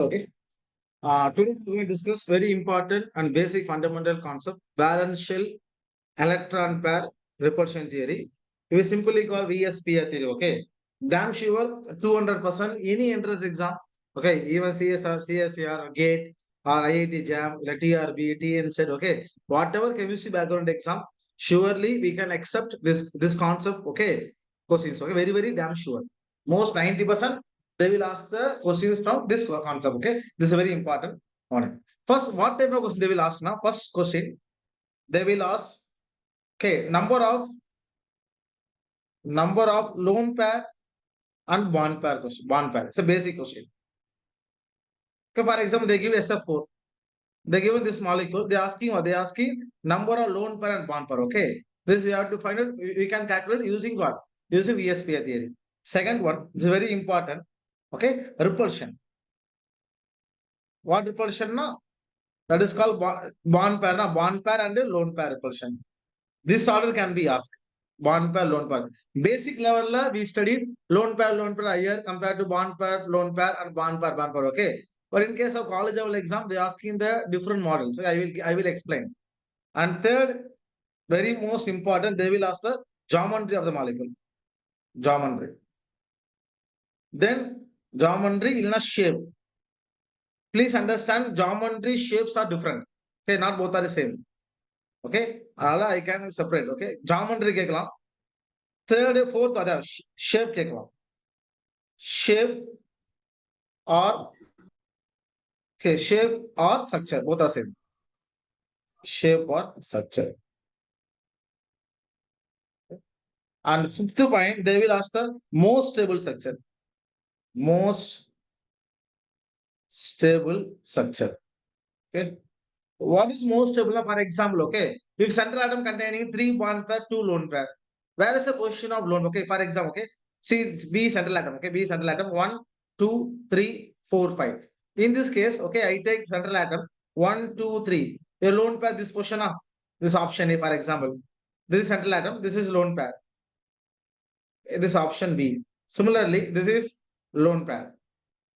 Okay. Today we will discuss very important and basic fundamental concept, valence shell electron pair repulsion theory. We simply call VSPA theory. Okay. Damn sure 200% any entrance exam. Okay. Even CSR, CSR, GATE, or IIT JAM, TRB, TNZ. Okay. Whatever chemistry background exam, surely we can accept this concept. Okay. Questions. Okay. Very, very damn sure. Most 90% they will ask the questions from this concept. Okay. This is very important. First, what type of question they will ask now? First question, they will ask, okay, number of lone pair and bond pair question. Bond pair. It's a basic question. Okay, for example, they give SF4. They given this molecule. They asking what? They asking number of lone pair and bond pair. Okay. This we have to find out. We can calculate using what? Using VSPA theory. Second one is very important. Okay, repulsion. What repulsion? No, that is called bond pair. No, bond pair and lone pair repulsion. This order can be asked. Bond pair, lone pair. Basic level, we studied lone pair higher compared to bond pair, lone pair, and bond pair. Okay. But in case of college level exam, they asking the different models. So I will explain. And third, very most important, they will ask the geometry of the molecule. Geometry. Then geometry in a shape. Please understand, geometry shapes are different. Okay, not both are the same. Okay, I can separate. Okay, geometry கேட்கலாம். Third, fourth, அதான் shape கேட்கலாம். Shape or okay, shape or structure, both are same. Shape or structure. And fifth point, they will ask the most stable structure. Most stable structure. Okay. What is most stable? For example, okay, if central atom containing 3 bond pair, 2 lone pair, where is the position of lone? Okay, for example, okay, see it's B central atom. Okay, B central atom 1, 2, 3, 4, 5. In this case, okay, I take central atom 1, 2, 3. A lone pair, this position of this option A, for example, this is central atom, this is lone pair. This option B. Similarly, this is lone pair.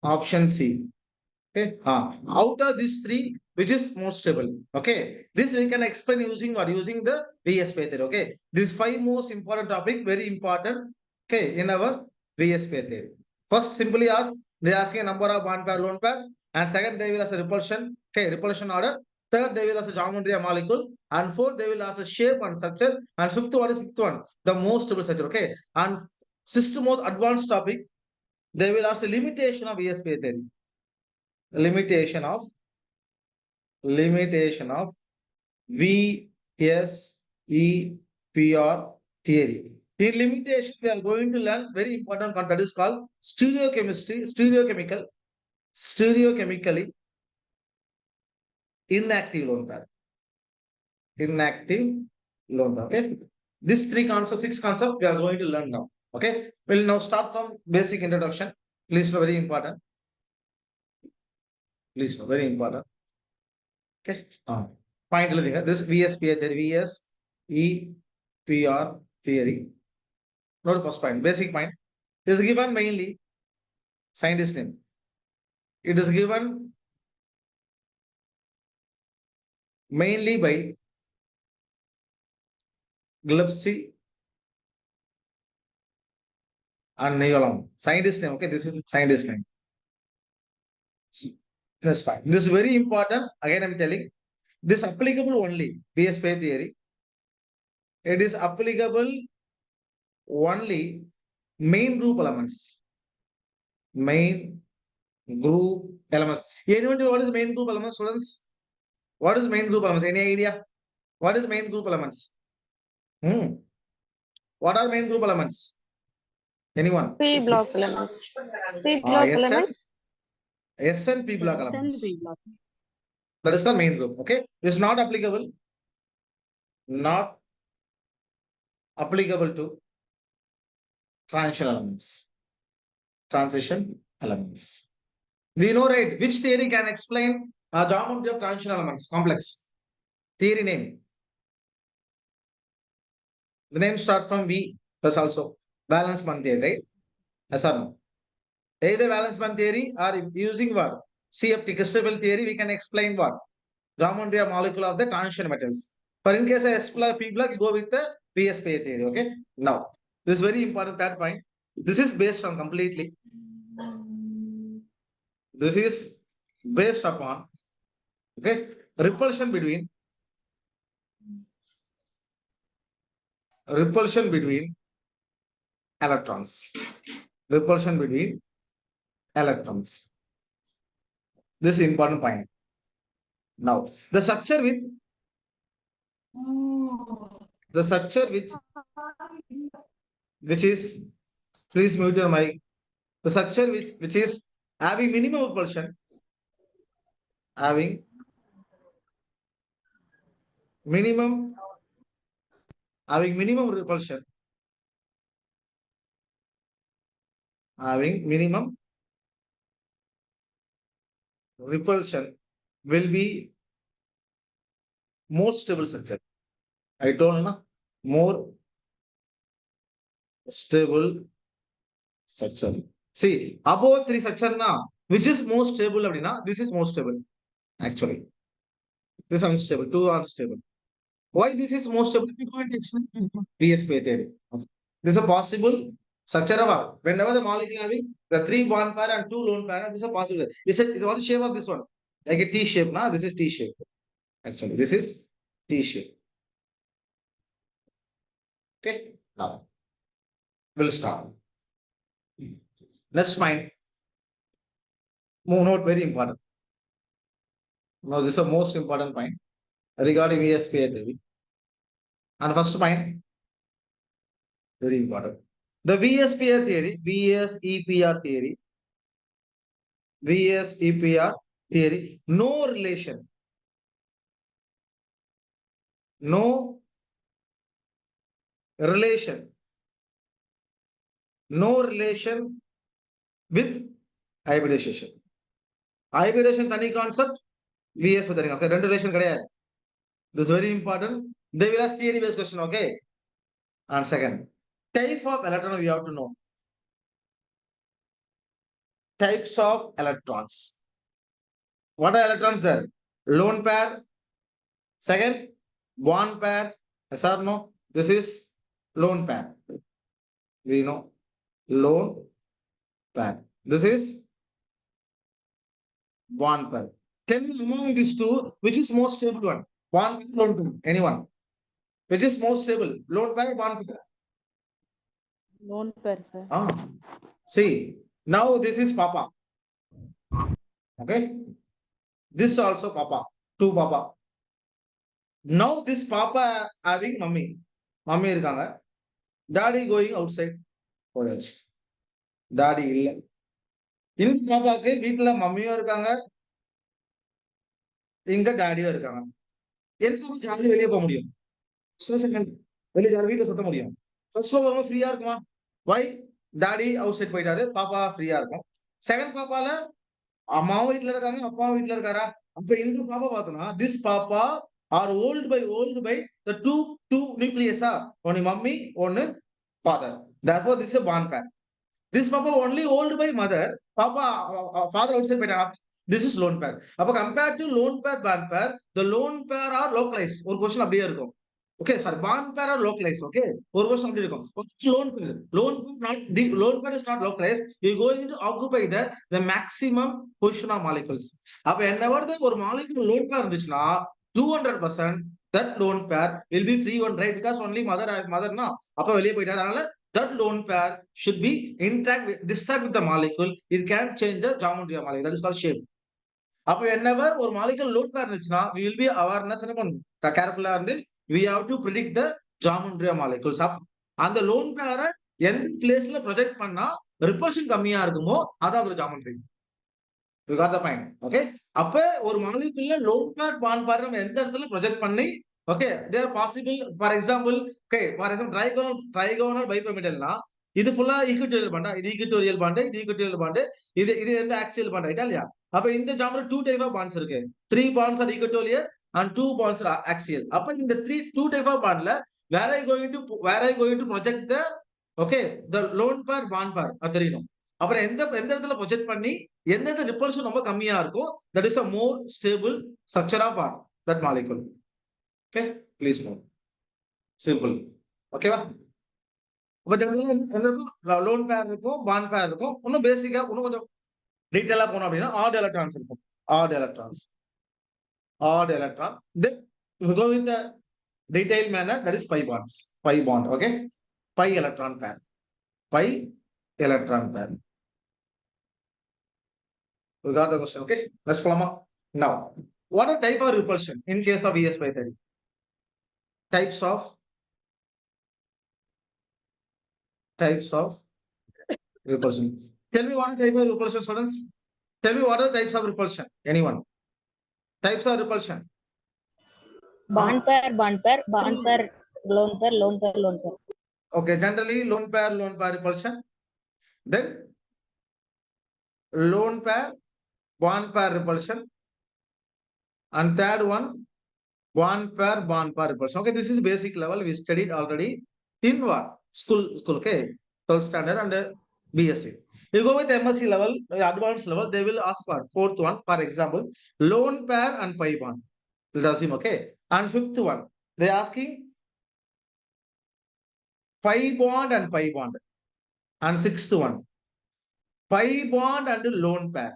Option C. Okay. Out of these three, which is most stable? Okay. This we can explain using what? Using the VSPA theory. Okay. These 5 most important topic, very important. Okay. In our VSPA theory. First, simply ask. They asking a number of bond pair, lone pair. And second, they will ask a repulsion. Okay. Repulsion order. Third, they will ask the geometry of molecule. And fourth, they will ask the shape and structure. And fifth one is fifth one, the most stable structure. Okay. And system most advanced topic, they will ask the limitation of VSPA theory. Limitation of VSEPR theory. In limitation, we are going to learn very important concept that is called stereochemically inactive lone pair. Inactive lone pair. Okay. These 3 concepts, 6 concepts we are going to learn now. Okay. We'll now start from basic introduction. Please know, very important. Please know, very important. Okay. Point this VSPA theory, VSEPR theory. Note first point, basic point. It is given mainly scientist name. It is given mainly by Gillespie and Neolong. Scientist name. Okay, this is scientist name. That's fine. This is very important. Again, I'm telling this applicable only VSPA theory. It is applicable only main group elements. Main group elements. Anyone know what is main group elements, students? What is main group elements? Any idea? What is main group elements? What are main group elements? Anyone? P block elements. P block elements. S and P block S and elements. P block. That is called main group. Okay. This is not applicable. Not applicable to transition elements. Transition elements. We know, right? Which theory can explain geometry of transition elements? Complex. Theory name. The name starts from V. That's also valence bond theory, right? Yes or no? Either valence bond theory or using what? CFT, crystal theory, we can explain what? Geometry of molecule of the transition metals. For in case of S block, P block, you go with the PSPA theory. Okay. Now, this is very important third point. This is based on completely. This is based upon repulsion between electrons. Repulsion between electrons. This is important point. Now, the structure which is, please mute your mic. The structure which is having minimum repulsion, having minimum repulsion, will be more stable structure. I told you, more stable structure. See, above 3 structure now, which is more stable? This is more stable. Actually, this is unstable, 2 unstable. Why this is more stable? We can't explain PSPA theory. Okay. This is a possible structure of whenever the molecule having the 3 bond pair and 2 lone pair, this is a possible. What is shape of this one? Like a T shape, now this is T shape. Actually, this is T shape. Okay, now we'll start. Next point. Note very important. Now, this is the most important point regarding VSPA theory. And first point, very important. The VSPA theory, VSEPR theory, no relation with hybridization. Hybridization tani concept, VS with okay, rend relation kadayadu. This is very important. They will ask theory based question, okay? And second, type of electron we have to know. Types of electrons. What are electrons there? Lone pair. Second, bond pair. Yes or no? This is lone pair. We know lone pair. This is bond pair. Tell me among these two, which is most stable one? Bond pair, lone pair. Anyone? Which is most stable? Lone pair, bond pair? Lone pair, sir. See, now this is Papa. Okay. This also Papa. 2 Papa. Now this Papa having mummy. Mummy irukanga. Daddy going outside. போயாச்சு. Daddy இல்ல. இந்த பாப்பாக்கு வீட்டுல மம்மியும் இருக்காங்க. இங்க டாடியும் இருக்காங்க. எந்த பாப்பா ஜாலியா வெளியே போக முடியும்? வெளியே வீட்டுல சுத்த முடியும். ஃபர்ஸ்ட் பாப்பா ஃப்ரீயா இருக்குமா? வை? டாடி அவுட் சைட் போயிட்டாரு. பாப்பா ஃப்ரீயா இருக்கும். செகண்ட் பாப்பால அம்மாவும் வீட்டுல இருக்காங்க, அப்பாவும் வீட்டுல இருக்காரா? அப்ப இந்த பாப்பா பார்த்தோம்னா திஸ் பாப்பா are owned by the two nucleus. One mummy, one father. Therefore, this is a bond pair. This papa only owned by mother. Papa, father outside pair. This is lone pair. Compared to lone pair, bond pair, the lone pair are localized. One question அப்படியே இருக்கும். Okay, sorry, bond pair are localized. Okay, one question அப்படியே இருக்கும். Lone pair? Lone pair is not localized. You are going to occupy the maximum position of molecules. அப்ப whenever ஒரு molecule lone pair இருந்துச்சுன்னா 200% that lone pair will be free one, right? Because only mother na அப்ப வெளியே போயிட்டாரு. அதனால that lone pair should be distract with the molecule. It can change the geometry of molecule. That is called shape. அப்ப whenever ஒரு molecule lone pair இருந்துச்சுன்னா we will be awareness என்ன பண்ணணும்? கேர்ஃபுல்லா இருந்து we have to predict the geometry of molecules. அந்த lone pair எந்த பிளேஸ்ல ப்ரொஜெக்ட் பண்ணா ரிப்பல்ஷன் கம்மியா இருக்குமோ அதான் அதோட geometry. You got the point. Okay. அப்ப ஒரு மாலிகுல்ல lone pair bond pair நம்ம எந்த இடத்துல ப்ரொஜெக்ட் பண்ணி okay they are possible. For example trigonal bipyramidalனா இது ஃபுல்லா ஈக்குவட்டோரியல் பாண்டா, இது ஈக்குவட்டோரியல் பாண்டு, இது ஈக்குவட்டோரியல் பாண்டு, இது ரெண்டு ஆக்சியல் பாண்ட் ரைட்டா இல்லையா? அப்ப இந்த ஜாமெட்ரி 2 டைப் ஆஃப் பாண்ட்ஸ் இருக்கு. 3 bonds are equatorial and 2 bonds are axial. அப்ப இந்த 2 type of bondல where I going to project the okay the lone pair bond pair அது தெரியணும். அப்புறம் எந்த இடத்துல ப்ரொஜெக்ட் பண்ணி எந்த ரிப்பல்ஷன் ரொம்ப கம்மியா இருக்கோ that is a more stable structure of that molecule. Okay, please note. Simple. ஓகேவா? அப்ப ஜெனரலா லோன் பேர் இருக்கும், பாண்ட் பேர் இருக்கும். இன்னும் பேசிக்கா இன்னும் கொஞ்சம் டீடைலா போனோம் அப்படின்னா ஆட் எலக்ட்ரான்ஸ் இருக்கும். Odd electron. Then we go with the detailed manner, that is pi bonds. Pi bond. Okay, pi electron pair. Pi electron pair. We got the question. Okay, let's follow. Now, what are type of repulsion in case of ES 530? Types of repulsion. Tell me what are type of repulsion, students. Tell me what are the types of repulsion. Anyone? Types of repulsion. Bond pair, lone pair, lone pair. Okay, generally lone pair repulsion. Then lone pair, bond pair repulsion. And third one, bond pair repulsion. Okay, this is basic level. We studied already in what? School, okay. 12th standard and BSc. You go with MSc level, advanced level, they will ask for fourth one, for example, lone pair and pi bond. We'll assume, okay. And fifth one, they asking pi bond and pi bond. And sixth one, pi bond and lone pair.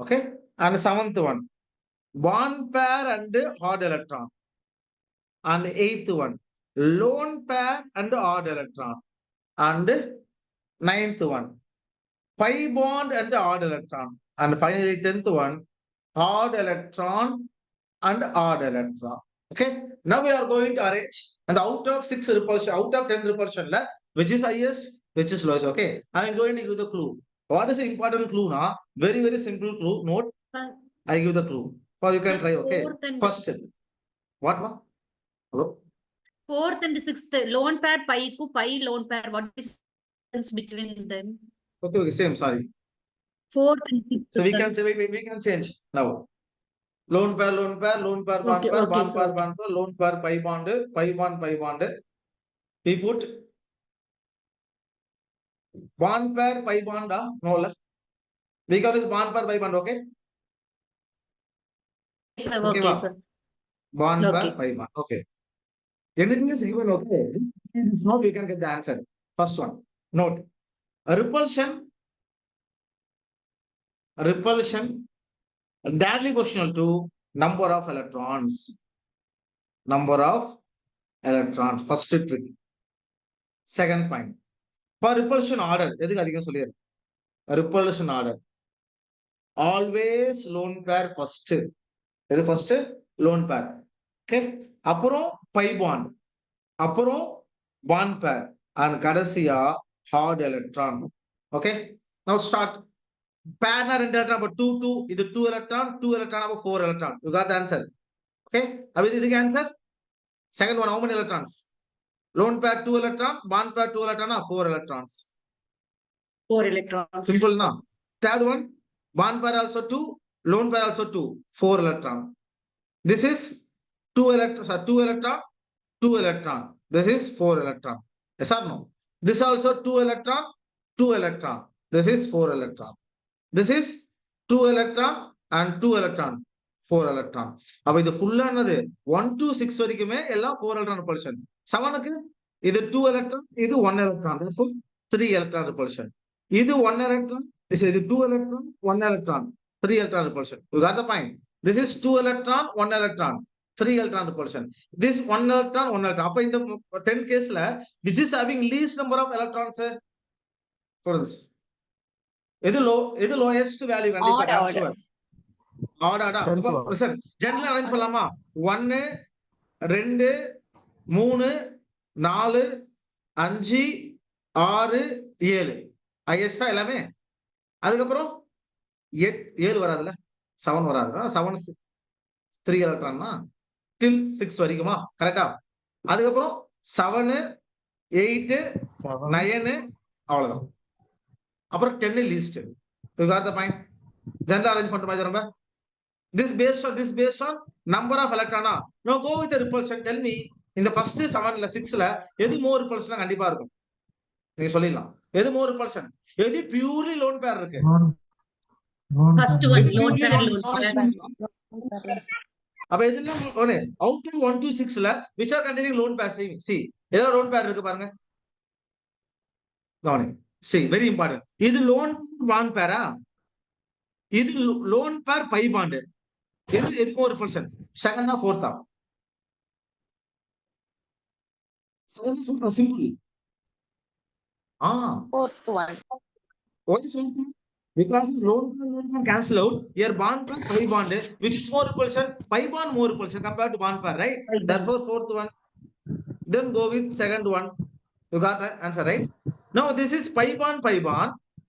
Okay. And seventh one, bond pair and odd electron. And eighth one, lone pair and odd electron. And ninth one, pi bond and odd electron. And finally 10th one, odd electron and odd electron. Okay, now we are going to arrange, and out of 6 repulsion, out of 10 repulsion, which is highest, which is lowest. Okay, I am going to give the clue. What is the important clue now? Very, very simple clue. Note, I give the clue. Or you can try. Okay, first, what? Hello? 4th and 6th, lone pair pi ku pi lone pair. What is the difference between them? Okay, same. Sorry. 4th and 6th. So we can say we can change now. Lone pair, bond pair, bond pair, lone pair, pi bond. We put bond pair, pi bond. No, we can use bond pair, pi bond. Okay. Sir, okay, sir. Bond pair, pi bond. Okay. Anything is given. Okay. Now we can get the answer. First one. Note. Repulsion directly proportional to number of electrons. First trick. Second point. For repulsion order, repulsion order. Always lone pair first. First lone pair. Okay. Appuram pi bond. Appuram bond pair. And kadasiya hard electron. Okay. Now start. Pair na 2 electron, but 2, இது 2 electron, 2 electron, 4 electron. You got the answer. Okay. Abhi the answer. Second one, how many electrons? Lone pair 2 electron, bond pair 2 electron, 4 electrons. 4 electrons. Simple now. Third one, bond pair also 2, lone pair also 2, 4 electron. This is 2 electrons, 2 electron, 2 electron. This is 4 electron. Yes or no? This also 2 electron, 2 electron. This is 4 electron. This is 2 electron and 2 electron, 4 electron. அப்ப இது ஃபுல்லா என்னது 1 to 6 வரைக்குமே எல்லாம் 4 electron repulsion. 7க்கு இது 2 electron, இது 1 electron. Therefore 3 electron repulsion. இது 1 electron, this is 2 electron, 1 electron, 3 electron repulsion. You got the point? This is 2 electron, 1 electron, 3 electron repulsion. This 1 electron, 1 electron. அப்ப இந்த 10 caseல which is having least number of electrons? Students. This lowest value. Order. General arrange பண்ணலாமா 1 2 3 4 5 6 7 ஹையஸ்டா எல்லாமே. அதுக்கப்புறம் 7 வராதுல, 7 வராது. 7 3 எலக்ட்ரான்னா till 6 வரைக்குமா, கரெக்டா? அதுக்கப்புறம் 7 8 9 அவ்வளவுதான். அப்புறம் 10 least. You got the point? General arrange பண்ற மாதிரி ரொம்ப. This based on number of electron. Now go with the repulsion. Tell me, in the first 7 ல 6ல எது more repulsion கண்டிப்பா இருக்கும்? நீங்க சொல்லிடலாம். எது more repulsion? எது பியூர்லி லோன் பேர் இருக்கு? First one, எது lone purely pair, lone lone first pair. one? அப்ப இதெல்லாம் ஒண்ணு out of 1 to 6ல which are containing lone pairs? See எதெல்லாம் lone pair இருக்கு பாருங்க. கவனிங்க. See very important. இது lone bond pair ஆ? இது lone pair pi bond. எதுக்கு ஒரு பர்சன்? செகண்டா ஃபோர்த்தா? செகண்ட் ஃபோர்த்தா simple. Fourth one. Why fourth? Because lone pair cancel out. Your bond pair pi bond, which is more repulsion? Pi bond more repulsion compared to bond pair, right? Therefore, fourth one. Then go with second one. You got the answer, right? Now this is pi bond,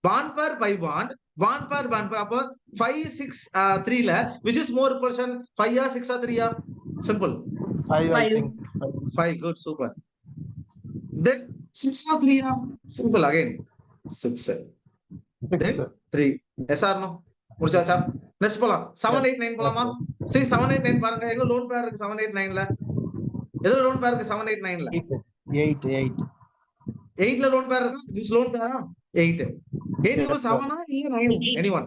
bond pair pi bond, bond pair. Appo 5, 6, 3 la, which is more repulsion? 5 or 6 or 3 or? Simple. 5, I Five. think. 5, good, super. Then 6 or 3 or? Simple again. 6. 6. Then 3. Yes or no? முடிச்சாச்சா? Next போலாம். 7, 8, 9 போலாமா? See 7, 8, 9 பாருங்க. எங்க lone pair இருக்கு 7, 8, 9ல? எதுல lone pair இருக்கு 7, 8, 9ல? 8. 8ல lone pair இருக்கு. This loan பேரா? 8. 8 க்கு 7 ஆ இல்ல 9? Eight. Anyone?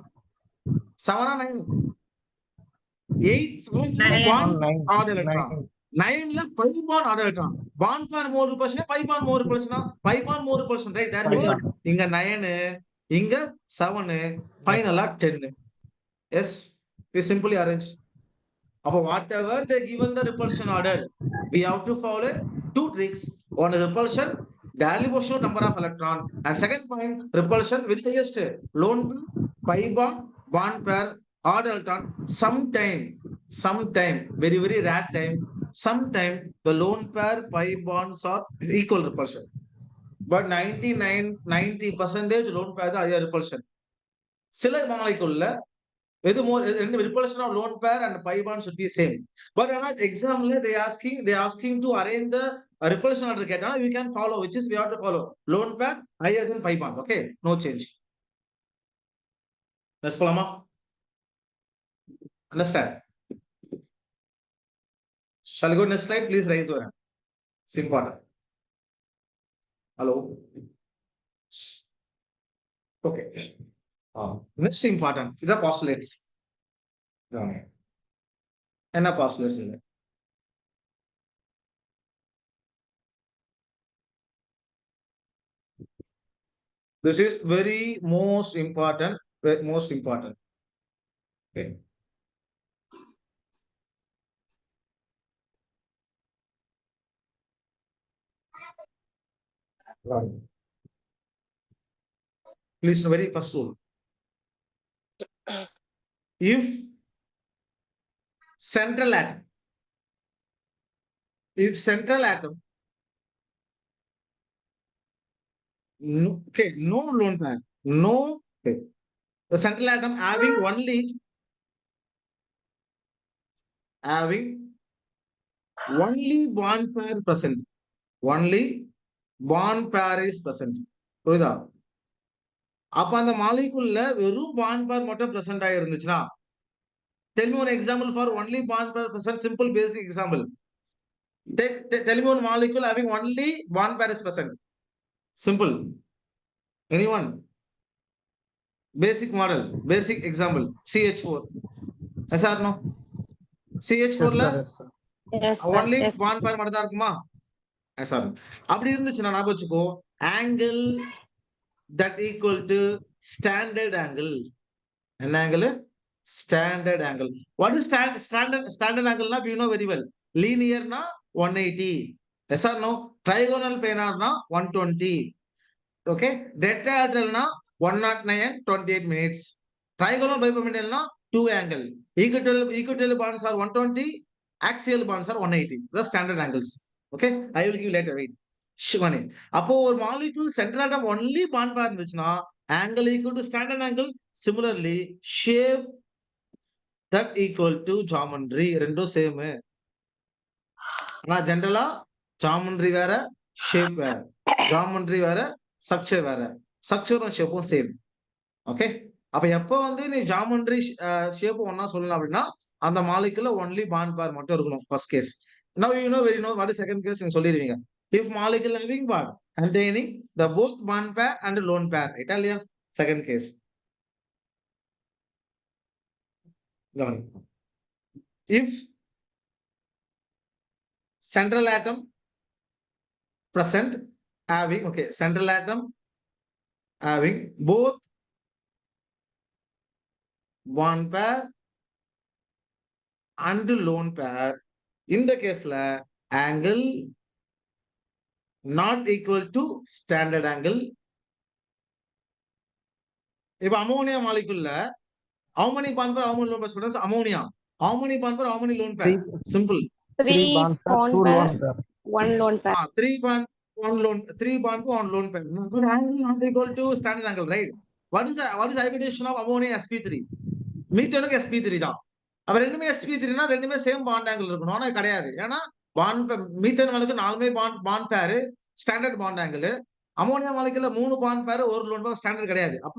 7 ஆ 9? 8, 7 ல Nine. bond 9. odd electron. 9ல pi bond odd electron. Bond pair more repulsion, pi bond more repulsion, pi bond more repulsion, right? Therefore, இங்க 9, இங்க 7, ஃபைனலா 10. Yes, we simply arrange. But whatever they given the repulsion order, we have to follow 2 tricks. One is repulsion, Darley Boschio number of electron, and second point, repulsion with highest lone pi bond, bond pair, odd electron. Sometime, very rare time, sometime the lone pair pi bonds are equal repulsion. But 90% lone pair is higher repulsion. சில மாலிகுல்ல எது more repulsion of lone pair and pi bond should be same. But another example they asking to arrange the repulsion order கேட்டா we can follow, which is we have to follow lone pair higher than pi bond. Okay, no change. Let's போலாமா? Understand? Shall we go next slide? Please raise your hand. It's important. Hello. Okay. Next important. These are postulates. என்ன postulates இது? This is very most important. Okay. Please know very first rule. If central atom, no lone pair, the central atom having only bond pair present, only bond pair is present. புரியுதா? அப்ப அந்த மாலிகுல்ல வெறும் bond pair மட்டும் present ஆகி இருந்துச்சுன்னா, tell me one example for only bond pair present. Simple basic example. Tell me one molecule having only bond pair is present. Simple. Anyone? Basic model, basic example. CH4. Yes or no? CH4 ல only bond pair மட்டும் தான் இருக்குமா? Yes or no? அப்படி இருந்துச்சுன்னா ஞாபகம் வச்சுக்கோ, angle that equal to standard angle. என்ன angle? Standard angle. What is standard angle na? You know very well. Linear na 180. Yes or no? Trigonal planar na 120. Okay. Tetrahedral na 109 28 minutes. Trigonal bipyramidal na 2 angle. Equilateral bonds are 120. Axial bonds are 180. The standard angles. Okay. I will give later. Wait. Shivani. அப்போ ஒரு molecule central atom only bond pair இருந்துச்சுன்னா angle equal to standard angle. Similarly, shape that equal to geometry. ரெண்டும் same. ஆனா ஜெனரலா geometry வேற, shape வேற. geometry வேற, structure வேற. structureம் ஷேப்பும் சேம். ஓகே. அப்ப எப்போ வந்து நீ geometry shape ஒண்ணா சொல்லலாம் அப்படின்னா அந்த மாலிகுல்ல only bond pair மட்டும் இருக்கணும். First case. Now you know what is second case நீங்க சொல்லிடுவீங்க. If molecule having bond containing the both bond pair and lone pair. ரைட்டா இல்லையா? second case. If central atom present having, okay, central atom having both bond pair and lone pair, in the case la angle not equal to standard angle. இப்ப ammonia molecule la how many bond pair, how many lone pair students? Ammonia, how many bond pair, how many lone pair? Simple. 3 bond pair, 2 lone pair. 1 lone pair. 3 bond, 1 lone, 3 bond, 1 lone pair. But angle not equal to standard angle, right? What is hybridization of ammonia sp3? மீத்தேனுக்கு sp3 தான். அப்ப ரெண்டுமே sp3 னா ரெண்டுமே same bond angle இருக்கணும். ஆனா கிடையாது. ஏன்னா bond methane molecule நாலுமே bond pair standard bond angle. Ammonia மாலிகுல்ல 3 பாண்ட் பேர் ஒரு லோன் பேர் ஸ்டாண்டர்ட் கிடையாது. அப்ப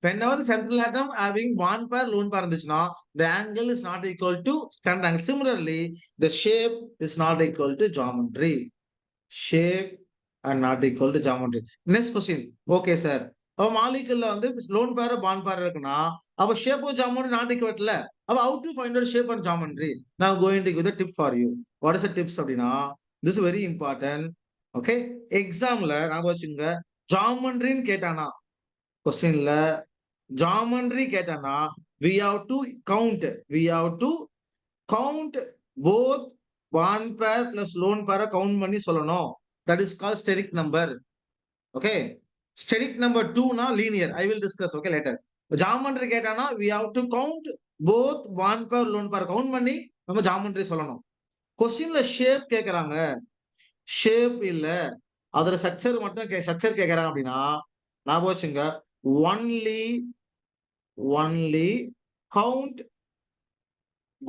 whenever the central atom having bond pair lone pair இருந்துச்சுனா the angle is not equal to standard angle. Similarly, the shape is not equal to geometry. Shape are not equal to geometry. Next question. Okay sir. அப்ப மாலிகுல்ல வந்து lone pair bond பேர் இருக்குன்னா அப்ப shape and geometry not equal இல்ல. அப்ப how to find out shape and geometry? Now going to give the tip for you. What is the tips அப்படினா? This is very important. Okay? Examல நான் வச்சுங்க geometry ன்னு கேட்டானா questionல geometry கேட்டானா we have to count both bond pair plus lone pair count பண்ணி சொல்லணும். That is called steric number. Okay? Steric number 2 na linear. I will discuss okay later. Geometry கேட்டானா we have to count both bond pair lone pair count பண்ணி நம்ம geometry சொல்லணும். questionல shape கேக்குறாங்க. shape இல்ல அதோட structure மட்டும் structure கேக்குறாங்க அப்படினா நான் வச்சுங்க only count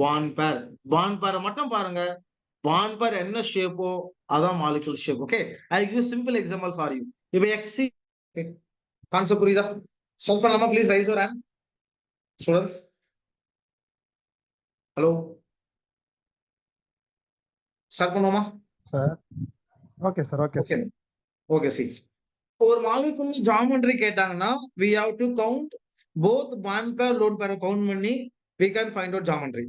bond pair. bond pair மட்டும் பாருங்க. bond pair என்ன ஷேப்போ அதான் molecule shape. Okay? I give simple example for you. இப்போ xc கான்செப்ட் புரியுதா? சால்வ் பண்ணலாமா? Please raise your hand students. Hello start பண்ணுவோமா sir? Okay sir. Okay okay okay சி ஒரு மாலிகுல் ஜியோமெட்ரி கேட்டாங்கன்னா we have to count both bond pair lone pair count பண்ணி we can find out geometry.